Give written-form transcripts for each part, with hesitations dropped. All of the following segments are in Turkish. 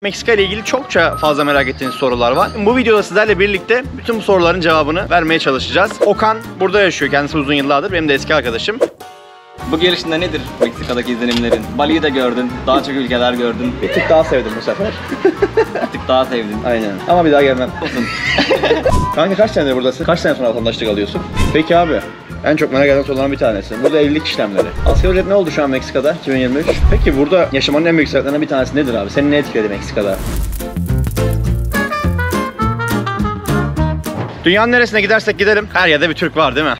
Meksika ile ilgili çokça fazla merak ettiğiniz sorular var. Bu videoda sizlerle birlikte bütün bu soruların cevabını vermeye çalışacağız. Okan burada yaşıyor. Kendisi uzun yıllardır. Benim de eski arkadaşım. Bu gelişinde nedir Meksika'daki izlenimlerin? Bali'yi de gördün, daha çok ülkeler gördün. Bir tık daha sevdim bu sefer. Bir tık daha sevdin. Aynen. Ama bir daha gelmem. Olsun. Kanka kaç senedir buradasın? Kaç sene sonra vatandaşlık alıyorsun? Peki abi. En çok merak eden sorulardan bir tanesi. Burada evlilik işlemleri. Asgari ücret ne oldu şu an Meksika'da 2023? Peki burada yaşamanın en büyük sebeplerinden bir tanesi nedir abi? Seni ne etkiledi Meksika'da? Dünyanın neresine gidersek gidelim her yerde bir Türk var değil mi?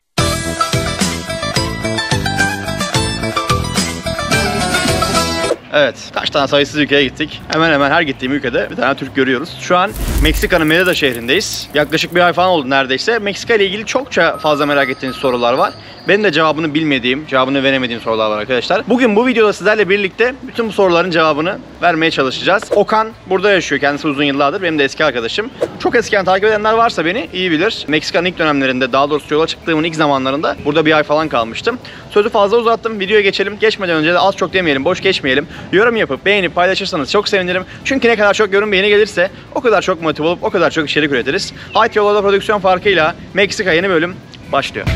Evet, kaç tane sayısız ülkeye gittik. Hemen hemen her gittiğim ülkede bir tane Türk görüyoruz. Şu an Meksika'nın Mérida şehrindeyiz. Yaklaşık bir ay falan oldu neredeyse. Meksika ile ilgili çokça fazla merak ettiğiniz sorular var. Benim de cevabını bilmediğim, cevabını veremediğim sorular var arkadaşlar. Bugün bu videoda sizlerle birlikte bütün bu soruların cevabını vermeye çalışacağız. Okan burada yaşıyor. Kendisi uzun yıllardır. Benim de eski arkadaşım. Çok eskiden takip edenler varsa beni iyi bilir. Meksika'nın ilk dönemlerinde, daha doğrusu yola çıktığımın ilk zamanlarında burada bir ay falan kalmıştım. Sözü fazla uzattım. Videoya geçelim. Geçmeden önce de az çok demeyelim, boş geçmeyelim. Yorum yapıp beğenip paylaşırsanız çok sevinirim. Çünkü ne kadar çok yorum beğeni gelirse o kadar çok motive olup o kadar çok içerik üretiriz. Hayat Yollarda prodüksiyon farkıyla Meksika yeni bölüm başlıyor.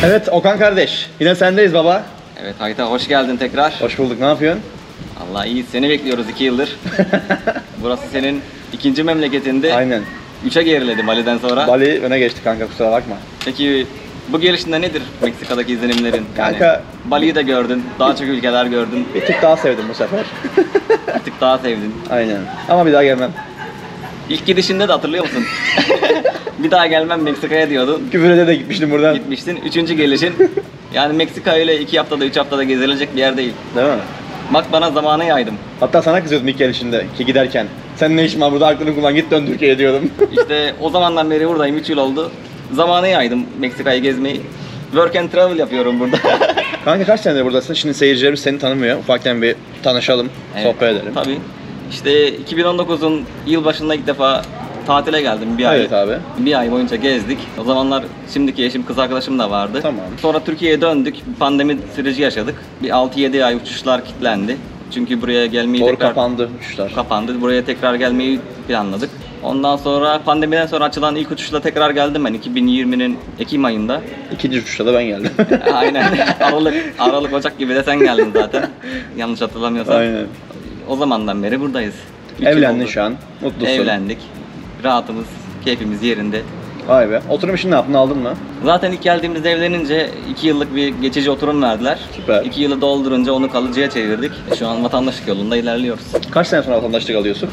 Evet Okan kardeş, yine sendeyiz baba. Evet Hayta, hoş geldin tekrar. Hoş bulduk, ne yapıyorsun? Allah iyi, seni bekliyoruz 2 yıldır. Burası senin ikinci memleketindi. Aynen. 3'e geriledi Bali'den sonra. Bali öne geçti kanka, kusura bakma. Peki bu gelişinde nedir Meksika'daki izlenimlerin? Kanka, Bali'yi de gördün, daha çok ülkeler gördün. bir tık daha sevdim bu sefer. Bir tık daha sevdin. Aynen. Ama bir daha gelmem. İlk gidişinde de hatırlıyor musun? Bir daha gelmem Meksika'ya diyordun. Küfür ede de gitmiştim buradan. Gitmiştin. 3. gelişin. Yani Meksika öyle 2 haftada 3 haftada gezilecek bir yer değil. Değil mi? Bak bana zamanı yaydım. Hatta sana kızıyordum ilk gelişinde ki giderken. Sen ne işin var burada, aklını kullan, git dön Türkiye'ye diyordum. İşte o zamandan beri buradayım, 3 yıl oldu. Zamanı yaydım Meksika'yı gezmeyi. Work and travel yapıyorum burada. Kanka kaç senedir buradasın? Şimdi seyircilerimiz seni tanımıyor. Ufaktan bir tanışalım, sohbet edelim. Tabii. İşte 2019'un yılbaşında ilk defa tatile geldim bir ay. Evet abi. Bir ay boyunca gezdik. O zamanlar şimdiki eşim, kız arkadaşım da vardı. Tamam. Sonra Türkiye'ye döndük. Pandemi süreci yaşadık. Bir 6-7 ay uçuşlar kilitlendi. Çünkü buraya gelmeyi Doğru, tekrar kapandı uçuşlar. kapandı. Buraya tekrar gelmeyi planladık. Ondan sonra pandemiden sonra açılan ilk uçuşla tekrar geldim ben 2020'nin Ekim ayında. İkinci uçuşta da ben geldim. Aynen. Aralık, Ocak gibi de sen geldin zaten. Yanlış hatırlamıyorsam. Aynen. O zamandan beri buradayız. 3 yıl Evlendin oldu. şu an. Mutlusun. Evlendik. Rahatımız, keyfimiz yerinde. Vay be. Oturum işini ne yaptın, aldın mı? Zaten ilk geldiğimizde evlenince 2 yıllık bir geçici oturum verdiler. Süper. 2 yılı doldurunca onu kalıcıya çevirdik. Şu an vatandaşlık yolunda ilerliyoruz. Kaç sene sonra vatandaşlık alıyorsun?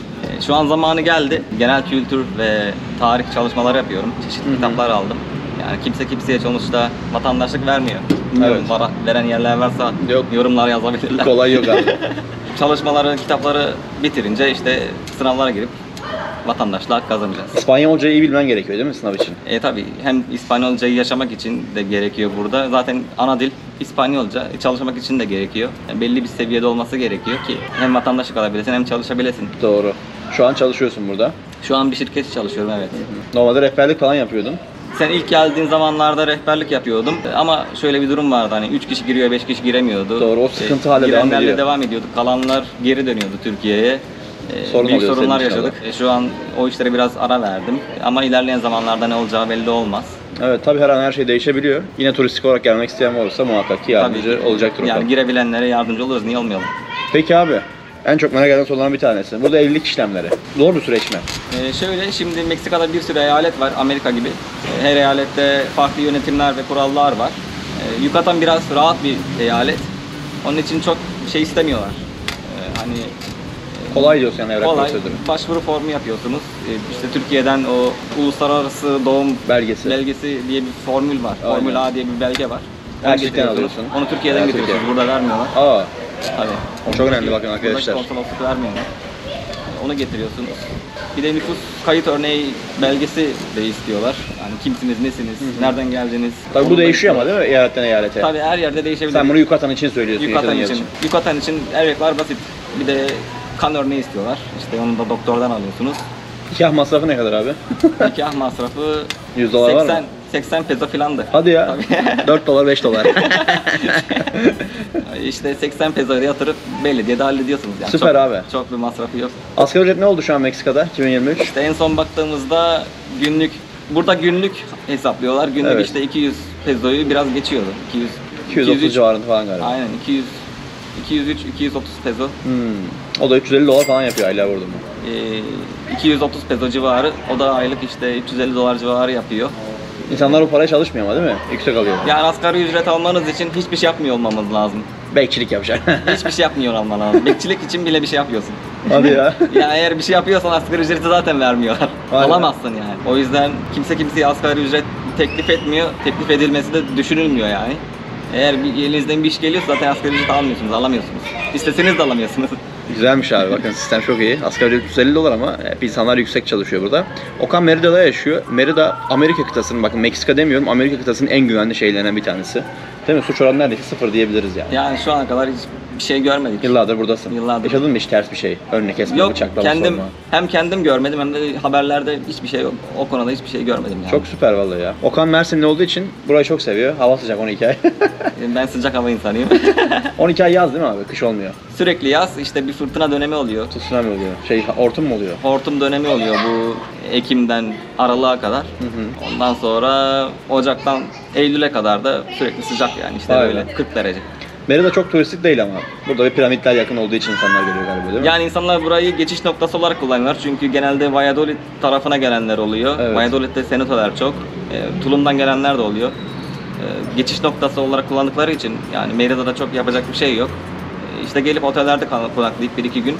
Şu an zamanı geldi. Genel kültür ve tarih çalışmaları yapıyorum. Çeşitli kitaplar aldım. Yani kimse kimseye sonuçta vatandaşlık vermiyor. Bilmiyorum, Evet. Veren yerler varsa Yok. yorumlar yazabilirler. Kolay yok abi. Çalışmaları, kitapları bitirince işte sınavlara girip vatandaşlık kazanacağız. İspanyolcayı iyi bilmen gerekiyor değil mi sınav için? Tabii hem İspanyolcayı yaşamak için de gerekiyor burada. Zaten ana dil İspanyolca. Çalışmak için de gerekiyor. Yani belli bir seviyede olması gerekiyor ki hem vatandaşlık alabilesin hem çalışabilesin. Doğru. Şu an çalışıyorsun burada. Şu an bir şirket çalışıyorum, evet. Normalde rehberlik falan yapıyordun. Sen ilk geldiğin zamanlarda rehberlik yapıyordum ama şöyle bir durum vardı, hani 3 kişi giriyor 5 kişi giremiyordu. Doğru, o sıkıntı hala devam Girenlerle ediyor. devam ediyorduk. Kalanlar geri dönüyordu Türkiye'ye. Sorun Büyük oluyor sorunlar senin yaşadık. Şu an o işlere biraz ara verdim ama ilerleyen zamanlarda ne olacağı belli olmaz. Evet, tabii her an her şey değişebiliyor. Yine turistik olarak gelmek isteyen olursa muhakkak ki yardımcı olacaktır o Yani konuda. girebilenlere yardımcı oluruz, niye olmayalım? Peki abi, en çok merak eden sorulardan bir tanesi. Burada evlilik işlemleri. Zor bir süreç mi? Şöyle, şimdi Meksika'da bir sürü eyalet var, Amerika gibi. Her eyalette farklı yönetimler ve kurallar var. Yucatan biraz rahat bir eyalet. Onun için çok şey istemiyorlar. Hani Kolay diyorsun yani evrak kolay, prosedürü. başvuru formu yapıyorsunuz. İşte Türkiye'den o uluslararası doğum Belgesi. diye bir formül var. Aynen. Formül A diye bir belge var. Onu Elçikten getiriyorsunuz. alıyorsun. Onu Türkiye'den Evet, getiriyorsunuz. Türkiye. Burada vermiyorlar. Aa, Tabii. o çok önemli bakın arkadaşlar. Buradaki konsolosluk vermiyorlar. Onu getiriyorsunuz. Bir de nüfus kayıt örneği belgesi de istiyorlar. Yani kimsiniz, nesiniz, nereden geldiniz. Tabii bu Onu da değişiyor ama istiyorlar. değil mi eyaletten eyalete? Tabii her yerde değişebilir. Sen bunu Yucatan için söylüyorsun. Yucatan yaşadığın yer için. Yucatan için evraklar basit. Bir de kan örneği istiyorlar. İşte onu da doktordan alıyorsunuz. Nikah masrafı ne kadar abi? Nikah masrafı $100 var mı? 80 peso filandı. Hadi ya. 4 dolar 5 dolar. İşte 80 pesoya yatırıp belediyede hallediyorsunuz yani. Süper çok, abi. Çok bir masrafı yok. Asgari ücret ne oldu şu an Meksika'da 2023? İşte en son baktığımızda burada günlük hesaplıyorlar. Günlük Evet. işte 200 pesoyu biraz geçiyordu. 230 civarında falan galiba. Aynen 203-230 peso. O da 350 dolar falan yapıyor aylığa vurdum. 230 peso civarı. O da aylık işte 350 dolar civarı yapıyor. İnsanlar bu paraya çalışmıyor ama değil mi? Yüksek alıyor. Yani asgari ücret almanız için hiçbir şey yapmıyor olmamız lazım. Bekçilik yapacaksın. Hiçbir şey yapmıyor olman lazım. Bekçilik için bile bir şey yapıyorsun. Hadi ya. Ya eğer bir şey yapıyorsan asgari ücreti zaten vermiyorlar. Aynen. Alamazsın yani. O yüzden kimse kimseye asgari ücret teklif etmiyor. Teklif edilmesi de düşünülmüyor yani. Eğer elinizden bir iş geliyorsa zaten asgari ücret almıyorsunuz, alamıyorsunuz. İsteseniz de alamıyorsunuz. Güzelmiş abi, bakın sistem çok iyi. Asgari ücret 350 dolar ama hep insanlar yüksek çalışıyor burada. Okan Merida'da yaşıyor. Merida Amerika kıtasının, bakın Meksika demiyorum, Amerika kıtasının en güvenli şehirlerinden bir tanesi. Değil mi? Suç oranı neredeyse sıfır diyebiliriz yani. Yani şu ana kadar hiçbir şey görmedik. Yıllardır buradasın. Yıllardır. Yaşadın mı hiç ters bir şey? Önüne kesme, Yok, bıçaklama, sorma. hem kendim görmedim hem de haberlerde hiçbir şey yok. O konuda hiçbir şey görmedim yani. Çok süper vallahi ya. Okan Mersinli olduğu için burayı çok seviyor. Hava sıcak 12 ay. Ben sıcak hava insanıyım. 12 ay yaz değil mi abi? Kış olmuyor. Sürekli yaz, işte bir fırtına dönemi oluyor. Tsunami oluyor. Hortum mu oluyor? Hortum dönemi oluyor bu Ekim'den Aralık'a kadar. Ondan sonra Ocak'tan Eylül'e kadar da sürekli sıcak yani işte Aynen. böyle 40 derece. Merida çok turistik değil ama. Burada bir piramitler yakın olduğu için insanlar geliyor galiba değil mi? Yani insanlar burayı geçiş noktası olarak kullanıyorlar çünkü genelde Valladolid tarafına gelenler oluyor. Evet. Valladolid'de senatolar çok. Tulum'dan gelenler de oluyor. Geçiş noktası olarak kullandıkları için yani Merida'da çok yapacak bir şey yok. İşte gelip otellerde konaklayıp 1-2 gün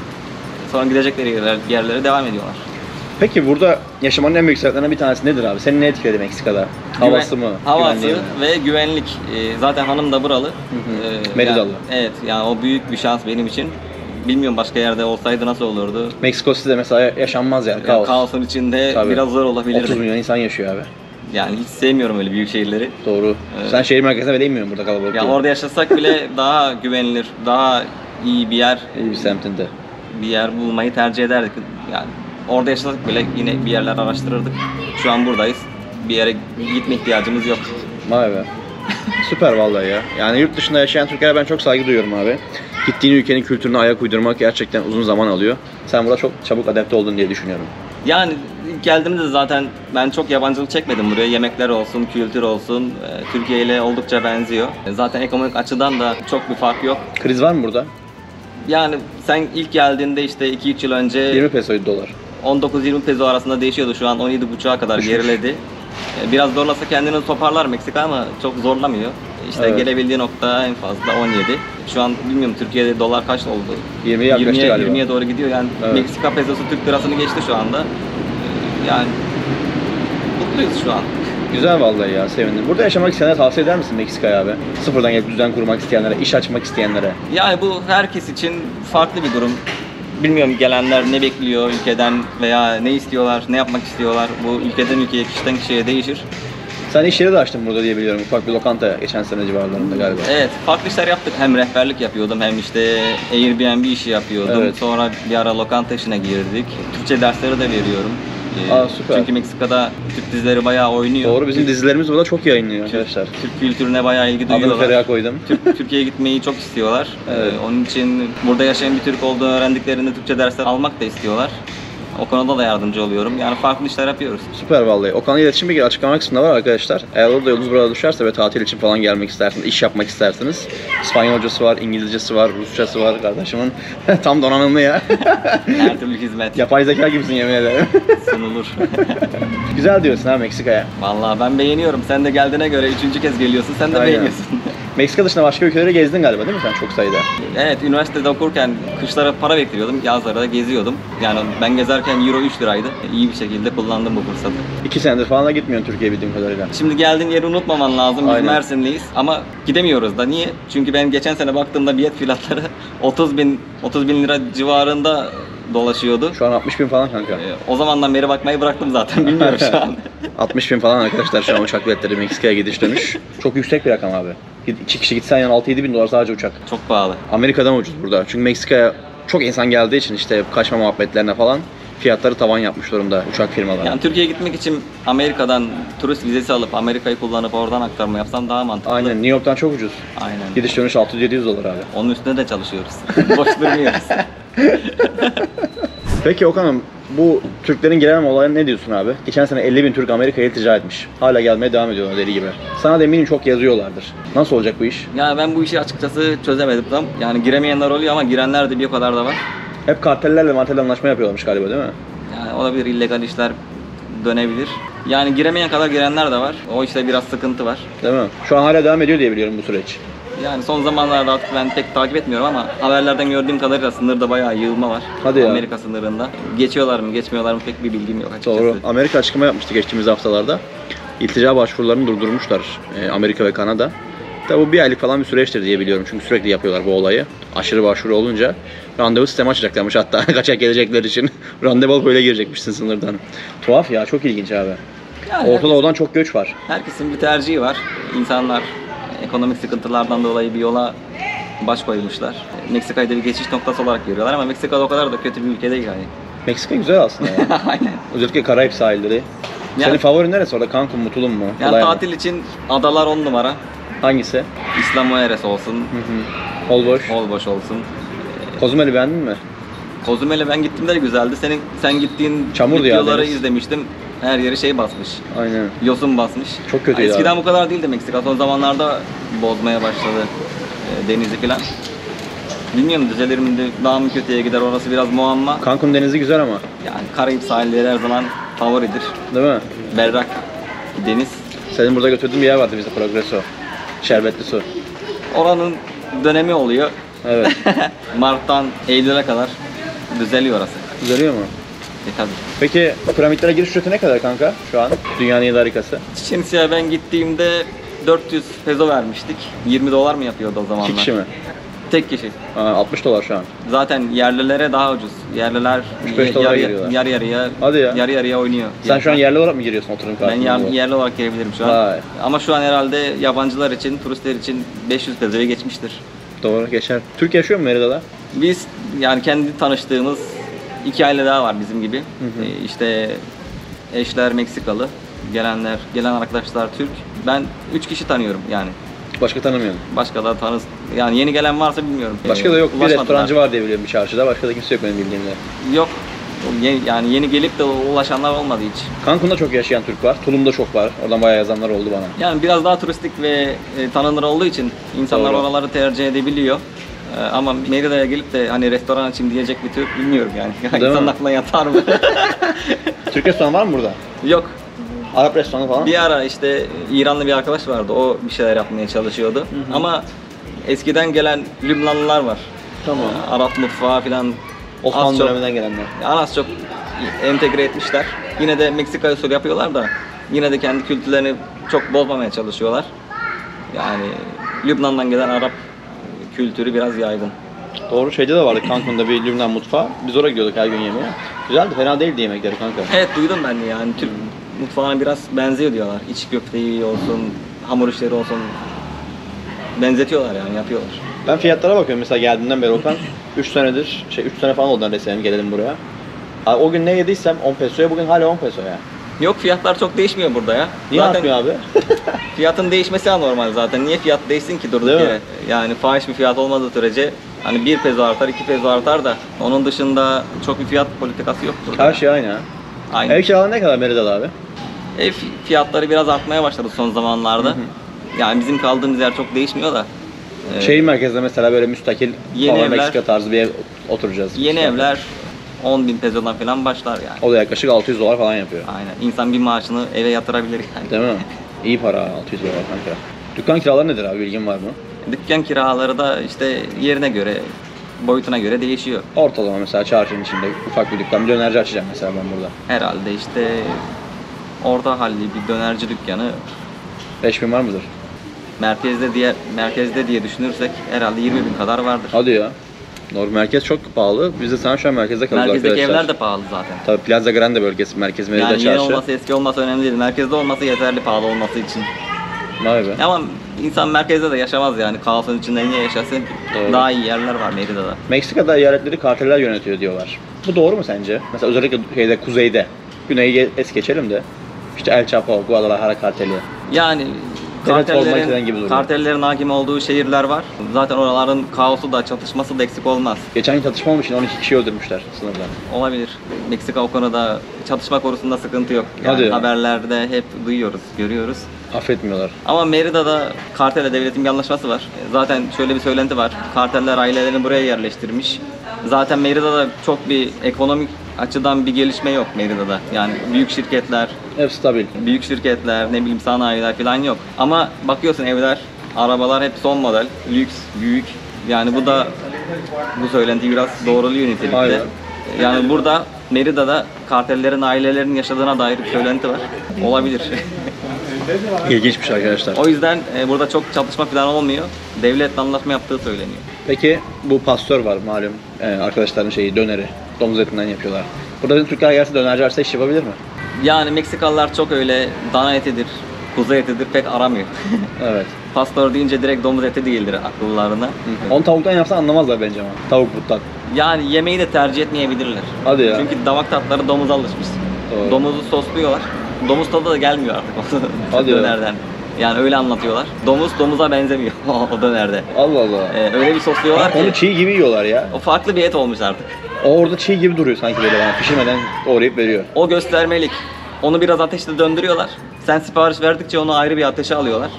sonra gidecekleri yerlere devam ediyorlar. Peki burada yaşamanın en büyük sebeplerinden bir tanesi nedir abi? Seni ne etkiledi Meksika'da? Havası mı? Havası Güvenliği mi? ve güvenlik. Zaten hanım da buralı. Meridalı. Yani, evet yani o büyük bir şans benim için. Bilmiyorum başka yerde olsaydı nasıl olurdu. Meksiko City'de mesela yaşanmaz yani, Yani kaos. kaosun içinde Tabii. biraz zor 30 olabilirdi. milyon insan yaşıyor abi. Yani hiç sevmiyorum öyle büyük şehirleri. Doğru. Sen şehir merkezine bile inmiyorsun burada kalabalık. Ya değil. orada yaşasak bile daha güvenilir, daha iyi bir yer İyi bir semtinde. bulmayı tercih ederdik. Yani orada yaşasak bile yine bir yerler araştırırdık. Şu an buradayız. Bir yere gitme ihtiyacımız yok. Vay be. Süper vallahi ya. Yani yurt dışında yaşayan Türklere ben çok saygı duyuyorum abi. Gittiğin ülkenin kültürüne ayak uydurmak gerçekten uzun zaman alıyor. Sen burada çok çabuk adapte oldun diye düşünüyorum. Yani ilk geldiğimde zaten ben çok yabancılık çekmedim buraya. Yemekler olsun, kültür olsun. Türkiye ile oldukça benziyor. Zaten ekonomik açıdan da çok bir fark yok. Kriz var mı burada? Yani sen ilk geldiğinde işte 2-3 yıl önce 20 pesoydu dolar. 19-20 peso arasında değişiyordu. Şu an 17,5'a kadar geriledi. Biraz zorlasa kendini toparlar Meksika ama çok zorlamıyor. İşte Evet. gelebildiği nokta en fazla 17. Şu an bilmiyorum Türkiye'de dolar kaç oldu? 20'ye yaklaştı galiba. 20'ye doğru gidiyor. Yani Evet. Meksika pesosu Türk lirasını geçti şu anda. Yani mutluyuz şu an. Güzel vallahi ya, sevindim. Burada yaşamak isteyenlere tavsiye eder misin Meksika'yı abi? Sıfırdan gelip düzen kurmak isteyenlere, iş açmak isteyenlere. Yani bu herkes için farklı bir durum. Bilmiyorum gelenler ne bekliyor ülkeden veya ne istiyorlar, ne yapmak istiyorlar. Bu ülkeden ülkeye, kişiden kişiye değişir. Sen iş yeri de açtın burada diye biliyorum. Ufak bir lokanta geçen sene civarlarında galiba. Evet, farklı işler yaptık. Hem rehberlik yapıyordum hem işte Airbnb işi yapıyordum. Evet. Sonra bir ara lokanta işine girdik. Türkçe dersleri de veriyorum. Aa, süper. Çünkü Meksika'da Türk dizileri bayağı oynuyor. Doğru, bizim dizilerimiz burada çok yayınlıyor arkadaşlar. Türk kültürüne bayağı ilgi Adını duyuyorlar. Feriha koydum. Türkiye'ye gitmeyi çok istiyorlar. Evet. Onun için burada yaşayan bir Türk olduğunu öğrendiklerinde Türkçe dersler almak da istiyorlar. O konuda da yardımcı oluyorum. Yani farklı işler yapıyoruz. Süper vallahi. Okan'ın iletişim bilgi açıklama kısmında var arkadaşlar. Eğer orada yolunuz burada düşerse ve tatil için falan gelmek isterseniz, iş yapmak isterseniz. İspanyolcası var, İngilizcesi var, Rusçası var kardeşimin. Tam donanımlı ya. Her türlü hizmet Yapay zeka gibisin yemin ederim. sunulur. Güzel diyorsun ha Meksika'ya. Vallahi ben beğeniyorum. Sen de geldiğine göre 3. kez geliyorsun. Sen de Aynen. beğeniyorsun. Meksika dışında başka ülkeleri gezdin galiba değil mi sen çok sayıda? Evet, üniversitede okurken kışlara para biriktiriyordum. Yazlara da geziyordum. Yani ben gezerken euro 3 liraydı. İyi bir şekilde kullandım bu fırsatı. 2 senedir falan da gitmiyorsun Türkiye'ye bildiğim kadarıyla. Şimdi geldiğin yeri unutmaman lazım. Biz Aynen. Mersinliyiz ama gidemiyoruz da. Niye? Çünkü ben geçen sene baktığımda bilet fiyatları 30 bin lira civarında dolaşıyordu. Şu an 60 bin falan kanka. O zamandan beri bakmayı bıraktım zaten. Bilmiyorum şu an. 60 bin falan arkadaşlar şu an uçak biletleri Meksika'ya gidiş dönüş. Çok yüksek bir rakam abi. 2 kişi gitsen yani 6-7 bin dolar sadece uçak. Çok pahalı. Amerika'dan ucuz burada. Çünkü Meksika'ya çok insan geldiği için işte kaçma muhabbetlerine falan fiyatları tavan yapmış durumda uçak firmaları. Yani Türkiye'ye gitmek için Amerika'dan turist vizesi alıp Amerika'yı kullanıp oradan aktarma yapsam daha mantıklı. Aynen, New York'tan çok ucuz. Aynen. Gidiş dönüş 600-700 dolar abi. Onun üstüne de çalışıyoruz. Boş durmuyoruz. Peki Okan'ım, bu Türklerin gelememe olayına ne diyorsun abi? Geçen sene 50.000 Türk Amerika'ya iltica etmiş. Hala gelmeye devam ediyorlar deli gibi. Sana da eminim çok yazıyorlardır. Nasıl olacak bu iş? Yani ben bu işi açıkçası çözemedim tam. Yani giremeyenler oluyor ama girenler de bir o kadar da var. Hep kartellerle anlaşma yapıyorlarmış galiba, değil mi? Yani olabilir, illegal işler dönebilir. Yani giremeyen kadar girenler de var. O işte biraz sıkıntı var. Değil mi? Şu an hala devam ediyor diye biliyorum bu süreç. Yani son zamanlarda artık ben pek takip etmiyorum ama haberlerden gördüğüm kadarıyla sınırda bayağı yığılma var. Hadi ya. Amerika sınırında. Geçiyorlar mı, geçmiyorlar mı pek bir bilgim yok açıkçası. Doğru. Amerika açıklama yapmıştı geçtiğimiz haftalarda. İltica başvurularını durdurmuşlar Amerika ve Kanada. Tabi bu bir aylık falan bir süreçtir diye biliyorum. Çünkü sürekli yapıyorlar bu olayı. Aşırı başvuru olunca randevu sistemi açacaklarmış hatta kaçak gelecekler için. Randevu alıp öyle girecekmişsin sınırdan. Tuhaf ya, çok ilginç abi. Yani Orta Doğu'dan çok göç var. herkesin bir tercihi var. İnsanlar ekonomik sıkıntılardan dolayı bir yola baş koymuşlar. Meksika'yı da bir geçiş noktası olarak görüyorlar ama Meksika o kadar da kötü bir ülke değil yani. Meksika güzel aslında ya. Aynen. Özellikle Karayip sahilleri. Senin Yani- favorin neresi orada? Cancun mu, Tulum mu? Yani Olay mı? tatil için adalar 10 numara. Hangisi? İsla Mujeres olsun, Hı hı. Holbox. Holbox olsun. Cozumeli beğendin mi? Cozumeli ben gittiğimde de güzeldi. Sen gittiğin Çamurdu ya videoları deniz. izlemiştim. Her yeri şey basmış. Aynen. Yosun basmış. Çok kötüydü Eskiden abi. bu kadar değildi Meksika. Son zamanlarda bozmaya başladı denizi filan. Bilmiyorum düzelir mi, daha mı kötüye gider, orası biraz muamma. Cancun denizi güzel ama. Yani Karayip sahilleri her zaman favoridir. Değil mi? Berrak deniz. Senin burada götürdüğün bir yer vardı bizde, Progreso. Şerbetli su. Oranın dönemi oluyor. Evet. Mart'tan Eylül'e kadar düzeliyor orası. Düzeliyor mu? Tabii. Peki piramitlere giriş ücreti ne kadar kanka şu an? Dünyanın yedi harikası. Chichen Itza'ya ben gittiğimde 400 peso vermiştik. 20 dolar mı yapıyordu o zamanlar? İki kişi mi? Tek kişi. 60 dolar şu an. Zaten yerlilere daha ucuz. Yerliler 35 dolara giriyorlar. yarı yarıya, Hadi ya. yarı yarıya oynuyor. Sen şu an yerli olarak mı giriyorsun oturum Ben kartına? yerli olarak gelebilirim şu an. Vay. Ama şu an herhalde yabancılar için, turistler için 500 pesoya geçmiştir. Doğru, geçer. Türk yaşıyor mu Merida'da? Biz yani kendi tanıştığımız 2 aile daha var bizim gibi. İşte eşler Meksikalı, gelen arkadaşlar Türk. Ben 3 kişi tanıyorum yani. Başka tanımıyorum. Başka da yani yeni gelen varsa bilmiyorum. Başka da yok. Bir Ulaşmadılar. restorancı var diye biliyorum bir çarşıda. Başka da kimse yok benim bildiğimde. Yok. Yani yeni gelip de ulaşanlar olmadı hiç. Cancun'da çok yaşayan Türk var. Tulum'da çok var. Oradan bayağı yazanlar oldu bana. Yani biraz daha turistik ve tanınır olduğu için insanlar Doğru. oraları tercih edebiliyor. Ama Merida'ya gelip de hani restoran açayım diyecek bir Türk bilmiyorum yani. Değil İnsanın mi? aklına yatar mı? Türk restoranı var mı burada? Yok. Arap restoranı falan? Bir ara işte İranlı bir arkadaş vardı. O bir şeyler yapmaya çalışıyordu. Ama eskiden gelen Lübnanlılar var. Tamam. Arap mutfağı falan Osmanlı az çok, döneminden gelenler. az çok entegre etmişler. Yine de Meksika usulü yapıyorlar da yine de kendi kültürlerini çok bozmamaya çalışıyorlar. Yani Lübnan'dan gelen Arap kültürü biraz yaygın. Doğru, şeyde de vardı Cancun'da bir Lübnan mutfağı. Biz oraya gidiyorduk her gün yemeğe. Güzeldi, fena değildi yemekleri kanka. Evet duydum ben de yani Türk mutfağına biraz benziyor diyorlar. İç köfteyi olsun, hamur işleri olsun benzetiyorlar yani yapıyorlar. Ben fiyatlara bakıyorum mesela geldiğimden beri Okan. 3 senedir, 3 sene falan oldu neredeyse benim gelelim buraya. Abi, o gün ne yediysem 10 pesoya, bugün hala 10 peso ya. Yok fiyatlar çok değişmiyor burada ya. Niye Zaten artmıyor abi? fiyatın değişmesi anormal zaten. Niye fiyat değişsin ki durduk Değil mi? yere? Yani fahiş bir fiyat olmadığı sürece hani 1 peso artar, 2 peso artar da onun dışında çok bir fiyat politikası yok burada. Her şey aynı ha. Aynı. Ev kiraları ne kadar Merida'da abi? Ev fiyatları biraz artmaya başladı son zamanlarda. Yani bizim kaldığımız yer çok değişmiyor da. Şehir merkezinde mesela böyle müstakil Yeni falan evler- Meksika tarzı bir ev oturacağız. Yeni İşte. evler 10.000 pesodan falan başlar yani. O da yaklaşık 600 dolar falan yapıyor. Aynen. İnsan bir maaşını eve yatırabilir yani. Değil mi? İyi para 600 dolar kanka. Dükkan kiraları nedir abi, bilgin var mı? Dükkan kiraları da işte yerine göre, boyutuna göre değişiyor. Ortalama mesela çarşının içinde ufak bir dükkan, bir dönerci açacağım mesela ben burada. Herhalde işte orta halli bir dönerci dükkanı 5000 var mıdır? merkezde diye düşünürsek herhalde 20.000 kadar vardır. Hadi ya. Doğru, merkez çok pahalı. Biz de sana şu an merkezde kalıyoruz Merkezdeki arkadaşlar. evler de pahalı zaten. Tabii Plaza Grande bölgesi, merkez Merida Yani yeni çarşı. olması eski olması önemli değil. Merkezde olması yeterli pahalı olması için. Vay be. Ama insan merkezde de yaşamaz yani. Kaosun içinde niye yaşasın? Doğru. Daha iyi yerler var Merida'da. Meksika'da eyaletleri karteller yönetiyor diyorlar. Bu doğru mu sence? Mesela özellikle kuzeyde. Güneyi es geçelim de. İşte El Chapo, Guadalajara karteli. Yani Evet, formaliten gibi duruyor. kartellerin hakim olduğu şehirler var. Zaten oraların kaosu da çatışması da eksik olmaz. Geçen gün çatışma olmuş, 12 kişi öldürmüşler sınırda. Olabilir. Meksika o konuda çatışma konusunda sıkıntı yok. Hadi Yani ya. haberlerde hep duyuyoruz, görüyoruz. Affetmiyorlar. Ama Merida'da kartelle devletin bir anlaşması var. Zaten şöyle bir söylenti var. Karteller ailelerini buraya yerleştirmiş. Zaten Merida'da çok bir ekonomik açıdan bir gelişme yok Merida'da. Yani büyük şirketler, Hep stabil. ne bileyim sanayiler falan yok. Ama bakıyorsun evler, arabalar hep son model, lüks, büyük. Yani bu söylenti biraz doğruluyor nitelikte. Aynen. Yani burada Merida'da kartellerin ailelerinin yaşadığına dair bir söylenti var. Olabilir. İlginçmiş arkadaşlar. O yüzden burada çok çatışma falan olmuyor. Devletle anlaşma yaptığı söyleniyor. Peki bu pastör var malum. Arkadaşların döneri. Domuz etinden yapıyorlar. Burada bizim Türkler gelse dönerci açsa iş yapabilir mi? Yani Meksikalılar çok öyle dana etidir, kuzu etidir pek aramıyor. Evet. Pastör deyince direkt domuz eti değildir akıllarına. Onu tavuktan yapsa anlamazlar bence ama. Tavuk buttan. Yani yemeği de tercih etmeyebilirler. Hadi ya. Çünkü damak tatları domuza alışmış. Doğru. Domuzu sosluyorlar. Domuz tadı da gelmiyor artık Hadi ya. dönerden. Yani öyle anlatıyorlar. Domuza benzemiyor o dönerde. Allah Allah. Öyle bir sosluyorlar ki Onu çiğ gibi yiyorlar ya. o farklı bir et olmuş artık. O orada çiğ gibi duruyor sanki böyle bana. Pişirmeden doğrayıp veriyor. O göstermelik. Onu biraz ateşte döndürüyorlar. Sen sipariş verdikçe onu ayrı bir ateşe alıyorlar.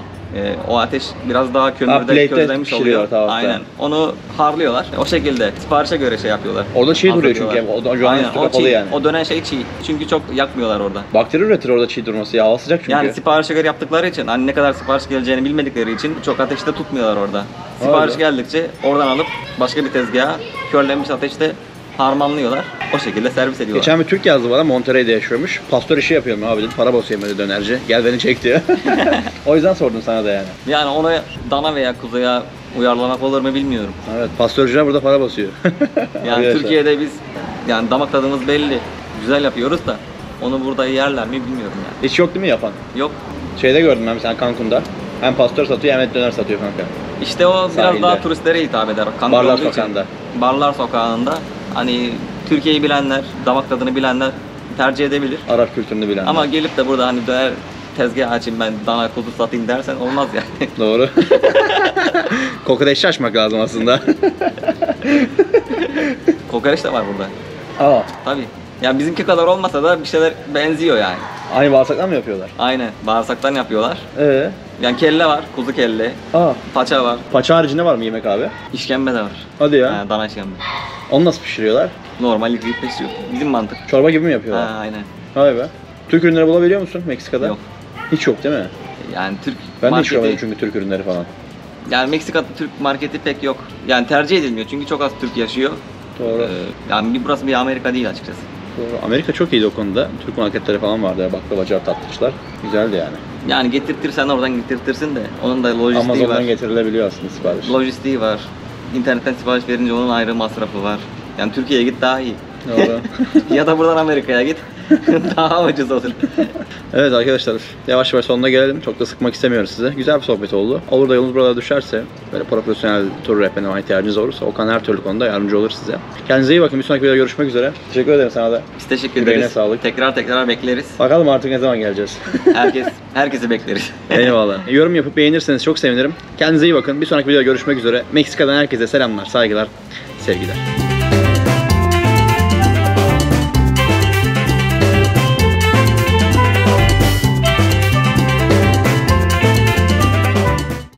O ateş biraz daha kömürde plate'te közlemiş pişiriyor oluyor. tavukta. Aynen. Onu harlıyorlar. O şekilde siparişe göre yapıyorlar. Orada çiğ duruyor çünkü. Hazırlıyorlar. O şu an Aynen, üstü o kapalı çiğ. yani. O dönen şey çiğ. Çünkü çok yakmıyorlar orada. Bakteri üretir orada çiğ durması ya. Hava sıcak çünkü. Yani siparişe göre yaptıkları için, hani ne kadar sipariş geleceğini bilmedikleri için çok ateşte tutmuyorlar orada. Sipariş Öyle. geldikçe oradan alıp başka bir tezgaha körlenmiş ateşte harmanlıyorlar. O şekilde servis ediyorlar. Geçen bir Türk yazdı bana, Monterrey'de yaşıyormuş. Pastör işi yapıyorum abi dedi. Para basıyorum dedi dönerci. Gel beni çek diyor. O yüzden sordum sana da yani. Yani ona dana veya kuzuya uyarlamak olur mu bilmiyorum. Evet, pastörcüler burada para basıyor. Yani Arkadaşlar. Türkiye'de biz yani damak tadımız belli. Güzel yapıyoruz da onu burada yerler mi bilmiyorum yani. Hiç yok değil mi yapan? Yok. Şeyde gördüm ben mesela Cancun'da. Hem pastör satıyor hem et döner satıyor kanka. İşte o biraz Sahilde. daha turistlere hitap eder. Cancun Barlar olduğu için. sokağında. Barlar sokağında hani Türkiye'yi bilenler, damak tadını bilenler tercih edebilir. Arap kültürünü bilen. Ama gelip de burada hani döner tezgah açayım ben dana kuzu satayım dersen olmaz yani. Doğru. Kokoreççi açmak lazım aslında. Kokoreç de var burada. Aa, Tabii. Yani bizimki kadar olmasa da bir şeyler benziyor yani. aynı bağırsaktan mı yapıyorlar? Aynen. Bağırsaktan yapıyorlar. Ee. Yani kelle var, kuzu kelle, Aa. paça var, Paça haricinde var mı yemek abi? işkembe de var. Hadi ya. Ha, dana işkembe. Onu nasıl pişiriyorlar? Normal yıkayıp pişiyor. Bizim mantık. Çorba gibi mi yapıyorlar? Ha, aynen. Vay be. Türk ürünleri bulabiliyor musun Meksika'da? Yok. Hiç yok değil mi? Yani Türk Ben de hiç marketi, görmedim çünkü Türk ürünleri falan. yani Meksika'da Türk marketi pek yok. Yani tercih edilmiyor çünkü çok az Türk yaşıyor. Doğru. Yani burası bir Amerika değil açıkçası. Doğru. Amerika çok iyiydi o konuda. Türk marketleri falan vardı ya, baklavacı, tatlıcılar. Güzeldi yani. Yani getirtirsen oradan getirtirsin de onun da lojistiği Amazon'dan var. getirilebiliyor aslında sipariş. Lojistiği var. İnternetten sipariş verince onun ayrı masrafı var. Yani Türkiye'ye git daha iyi. Doğru. Ya da buradan Amerika'ya git. Daha ucuz olur. Evet arkadaşlar, yavaş yavaş sonuna gelelim. Çok da sıkmak istemiyoruz size. Güzel bir sohbet oldu. Olur da yolunuz buralara düşerse, böyle profesyonel tur rehberine ihtiyacınız olursa Okan her türlü konuda yardımcı olur size. Kendinize iyi bakın. Bir sonraki videoda görüşmek üzere. Teşekkür ederim sana da. Biz teşekkür Yüreğine ederiz. sağlık. Tekrar bekleriz. Bakalım artık ne zaman geleceğiz. Herkesi bekleriz. Eyvallah. Yorum yapıp beğenirseniz çok sevinirim. Kendinize iyi bakın. Bir sonraki videoda görüşmek üzere. Meksika'dan herkese selamlar, saygılar, sevgiler.